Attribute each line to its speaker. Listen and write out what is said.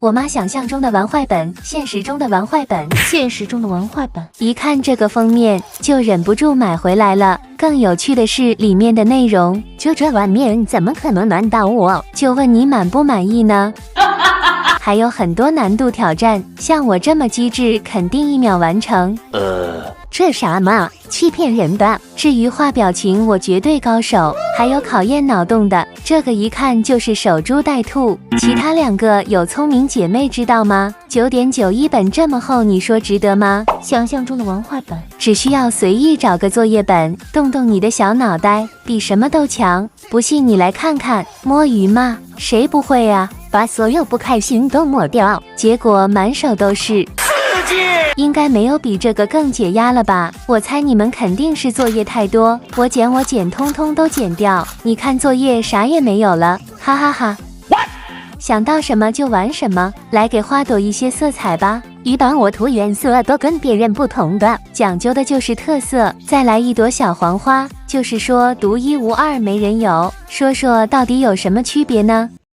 Speaker 1: 我妈想象中的玩坏本，现实中的玩坏本，
Speaker 2: 现实中的玩坏本。
Speaker 1: 一看这个封面就忍不住买回来了。更有趣的是里面的内容，
Speaker 2: 就这碗面怎么可能难倒我？
Speaker 1: 就问你满不满意呢？还有很多难度挑战，像我这么机智，肯定1秒完成。
Speaker 2: 这啥嘛，欺骗人的。
Speaker 1: 至于画表情，我绝对高手。还有考验脑洞的，这个一看就是守株待兔。其他2个有聪明姐妹知道吗？9.91本这么厚，你说值得吗？
Speaker 2: 想象中的玩坏本，
Speaker 1: 只需要随意找个作业本，动动你的小脑袋，比什么都强。不信你来看看，摸鱼嘛，谁不会啊？
Speaker 2: 把所有不开心都抹掉，
Speaker 1: 结果满手都是。应该没有比这个更解压了吧？我猜你们肯定是作业太多，我剪，通通都剪掉。你看作业啥也没有了，哈哈哈。想到什么就玩什么，来给花朵一些色彩吧。
Speaker 2: 一般我涂颜色都跟别人不同的，
Speaker 1: 讲究的就是特色。再来一朵小黄花，就是说独一无二，没人有。说说到底有什么区别呢？